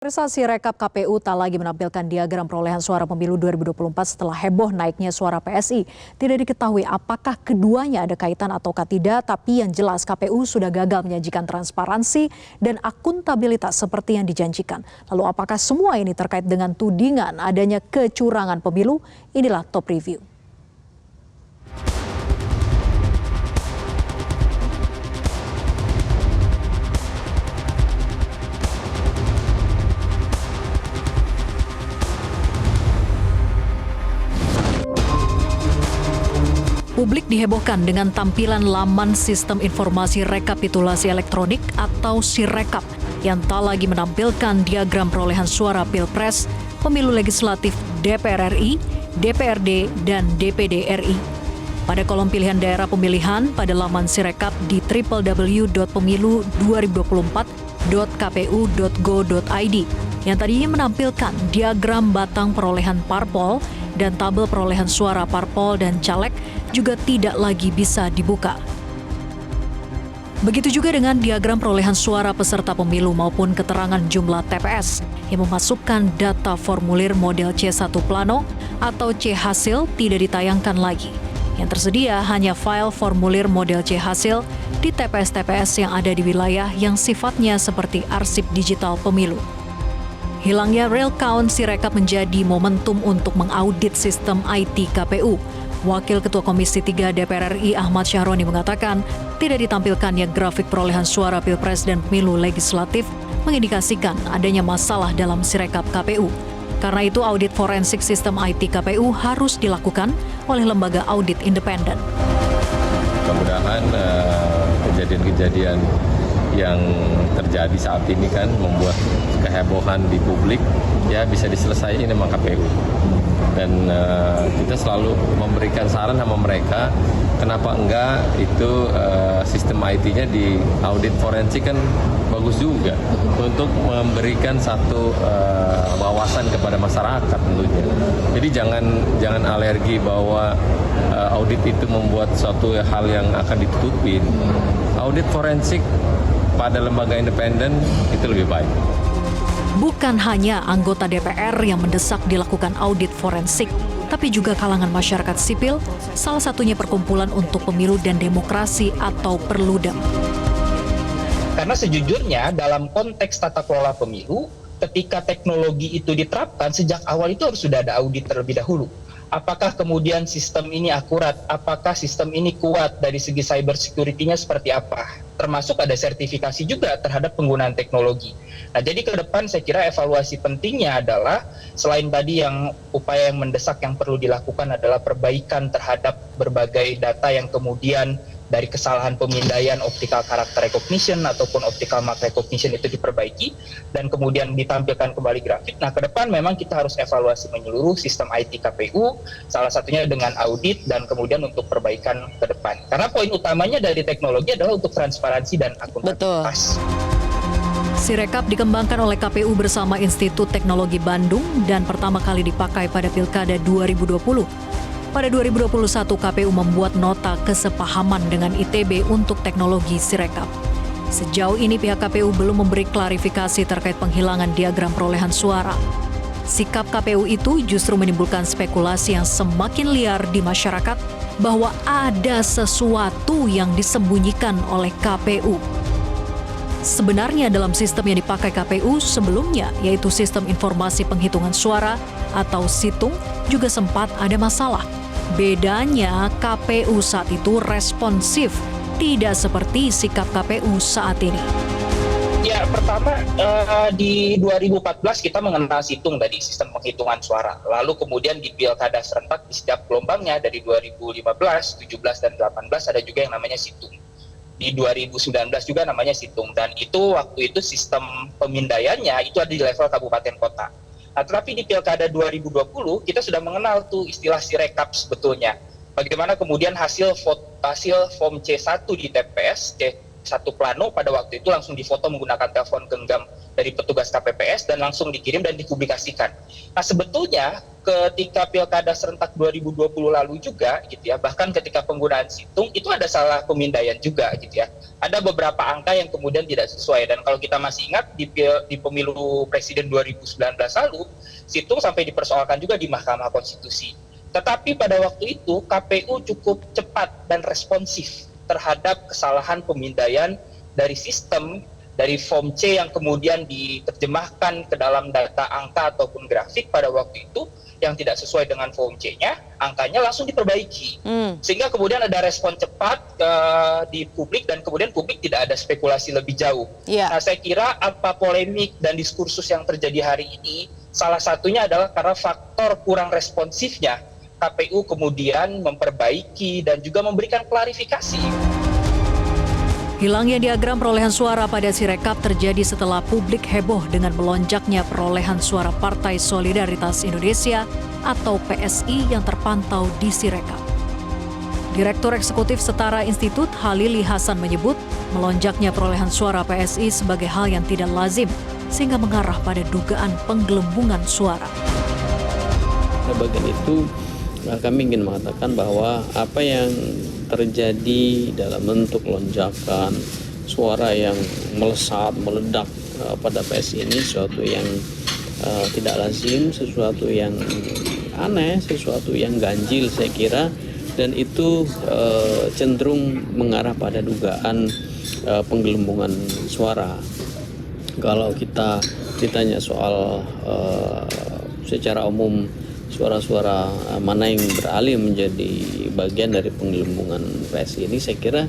Realisasi rekap KPU tak lagi menampilkan diagram perolehan suara pemilu 2024 setelah heboh naiknya suara PSI. Tidak diketahui apakah keduanya ada kaitan ataukah tidak, tapi yang jelas KPU sudah gagal menyajikan transparansi dan akuntabilitas seperti yang dijanjikan. Lalu apakah semua ini terkait dengan tudingan adanya kecurangan pemilu? Inilah Top Review. Publik dihebohkan dengan tampilan laman Sistem Informasi Rekapitulasi Elektronik atau Sirekap yang tak lagi menampilkan diagram perolehan suara Pilpres, Pemilu Legislatif DPR RI, DPRD, dan DPD RI. Pada kolom pilihan daerah pemilihan pada laman Sirekap di www.pemilu2024.kpu.go.id yang tadinya menampilkan diagram batang perolehan parpol dan tabel perolehan suara parpol dan caleg juga tidak lagi bisa dibuka. Begitu juga dengan diagram perolehan suara peserta pemilu maupun keterangan jumlah TPS yang memasukkan data formulir model C1 Plano atau C hasil tidak ditayangkan lagi. Yang tersedia hanya file formulir model C hasil di TPS-TPS yang ada di wilayah yang sifatnya seperti arsip digital pemilu. Hilangnya real count Sirekap menjadi momentum untuk mengaudit sistem IT KPU. Wakil Ketua Komisi 3 DPR RI Ahmad Syahroni mengatakan tidak ditampilkannya grafik perolehan suara Pilpres dan Pemilu Legislatif mengindikasikan adanya masalah dalam Sirekap KPU. Karena itu audit forensik sistem IT KPU harus dilakukan oleh lembaga audit independen. Mudah-mudahan kejadian-kejadian yang terjadi saat ini kan membuat kehebohan di publik ya bisa diselesaikan sama KPU. Dan kita selalu memberikan saran sama mereka, kenapa enggak itu sistem IT-nya di audit forensik kan bagus juga untuk memberikan satu wawasan kepada masyarakat tentunya. Jadi jangan alergi bahwa audit itu membuat suatu hal yang akan ditutupin. Audit forensik pada lembaga independen itu lebih baik. Bukan hanya anggota DPR yang mendesak dilakukan audit forensik, tapi juga kalangan masyarakat sipil, salah satunya Perkumpulan untuk Pemilu dan Demokrasi atau Perludem. Karena sejujurnya dalam konteks tata kelola pemilu, ketika teknologi itu diterapkan, sejak awal itu harus sudah ada audit terlebih dahulu. Apakah kemudian sistem ini akurat? Apakah sistem ini kuat dari segi cyber security-nya seperti apa? Termasuk ada sertifikasi juga terhadap penggunaan teknologi. Nah, jadi ke depan saya kira evaluasi pentingnya adalah selain tadi yang upaya yang mendesak yang perlu dilakukan adalah perbaikan terhadap berbagai data yang kemudian dari kesalahan pemindaian optical character recognition ataupun optical mark recognition itu diperbaiki dan kemudian ditampilkan kembali grafik. Nah, ke depan memang kita harus evaluasi menyeluruh sistem IT KPU, salah satunya dengan audit dan kemudian untuk perbaikan ke depan. Karena poin utamanya dari teknologi adalah untuk transparansi dan akuntabilitas. Sirekap dikembangkan oleh KPU bersama Institut Teknologi Bandung dan pertama kali dipakai pada Pilkada 2020. Pada 2021, KPU membuat nota kesepahaman dengan ITB untuk teknologi Sirekap. Sejauh ini pihak KPU belum memberi klarifikasi terkait penghilangan diagram perolehan suara. Sikap KPU itu justru menimbulkan spekulasi yang semakin liar di masyarakat bahwa ada sesuatu yang disembunyikan oleh KPU. Sebenarnya dalam sistem yang dipakai KPU sebelumnya, yaitu Sistem Informasi Penghitungan Suara atau SITUNG, juga sempat ada masalah. Bedanya KPU saat itu responsif, tidak seperti sikap KPU saat ini. Ya, pertama di 2014 kita mengenal SITUNG tadi, sistem penghitungan suara. Lalu kemudian di pilkada serentak di setiap gelombangnya dari 2015, 17 dan 18 ada juga yang namanya SITUNG. Di 2019 juga namanya SITUNG dan itu waktu itu sistem pemindaiannya itu ada di level kabupaten kota. Nah, tetapi di Pilkada 2020 kita sudah mengenal tuh istilah Sirekap sebetulnya. Bagaimana kemudian hasil form C1 di TPS, satu plano pada waktu itu langsung difoto menggunakan telepon genggam dari petugas KPPS dan langsung dikirim dan dipublikasikan. Nah, sebetulnya ketika Pilkada serentak 2020 lalu juga gitu ya, bahkan ketika penggunaan situng itu ada salah pemindaian juga gitu ya. Ada beberapa angka yang kemudian tidak sesuai, dan kalau kita masih ingat di pemilu presiden 2019 lalu, situng sampai dipersoalkan juga di Mahkamah Konstitusi. Tetapi pada waktu itu KPU cukup cepat dan responsif terhadap kesalahan pemindaian dari sistem, dari form C yang kemudian diterjemahkan ke dalam data angka ataupun grafik pada waktu itu yang tidak sesuai dengan form C-nya, angkanya langsung diperbaiki. Sehingga kemudian ada respon cepat di publik, dan kemudian publik tidak ada spekulasi lebih jauh. Nah, saya kira apa polemik dan diskursus yang terjadi hari ini, salah satunya adalah karena faktor kurang responsifnya KPU kemudian memperbaiki dan juga memberikan klarifikasi. Hilangnya diagram perolehan suara pada Sirekap terjadi setelah publik heboh dengan melonjaknya perolehan suara Partai Solidaritas Indonesia atau PSI yang terpantau di Sirekap. Direktur Eksekutif Setara Institut Halili Hasan menyebut melonjaknya perolehan suara PSI sebagai hal yang tidak lazim sehingga mengarah pada dugaan penggelembungan suara. Bagian itu kami ingin mengatakan bahwa apa yang terjadi dalam bentuk lonjakan suara yang melesat, meledak pada PSI ini sesuatu yang tidak lazim, sesuatu yang aneh, sesuatu yang ganjil saya kira, dan itu cenderung mengarah pada dugaan penggelembungan suara. Kalau kita ditanya soal secara umum suara-suara mana yang beralih menjadi bagian dari penggelembungan PSI ini, saya kira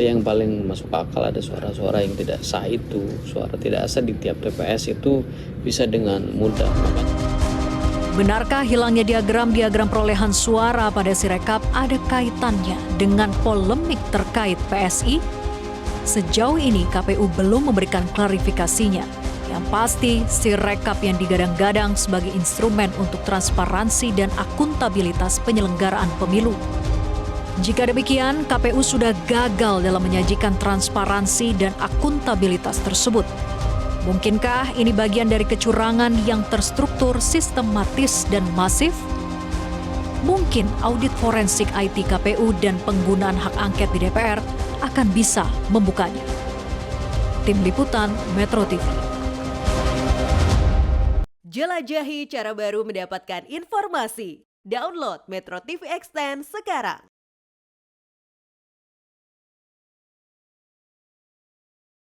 yang paling masuk akal ada suara-suara yang tidak sah itu, suara tidak sah di tiap TPS itu bisa dengan mudah. Benarkah hilangnya diagram perolehan suara pada Sirekap ada kaitannya dengan polemik terkait PSI? Sejauh ini KPU belum memberikan klarifikasinya. Yang pasti, Sirekap yang digadang-gadang sebagai instrumen untuk transparansi dan akuntabilitas penyelenggaraan pemilu. Jika demikian, KPU sudah gagal dalam menyajikan transparansi dan akuntabilitas tersebut. Mungkinkah ini bagian dari kecurangan yang terstruktur, sistematis, dan masif? Mungkin audit forensik IT KPU dan penggunaan hak angket di DPR akan bisa membukanya. Tim Liputan Metro TV. Jelajahi cara baru mendapatkan informasi. Download Metro TV Extend sekarang.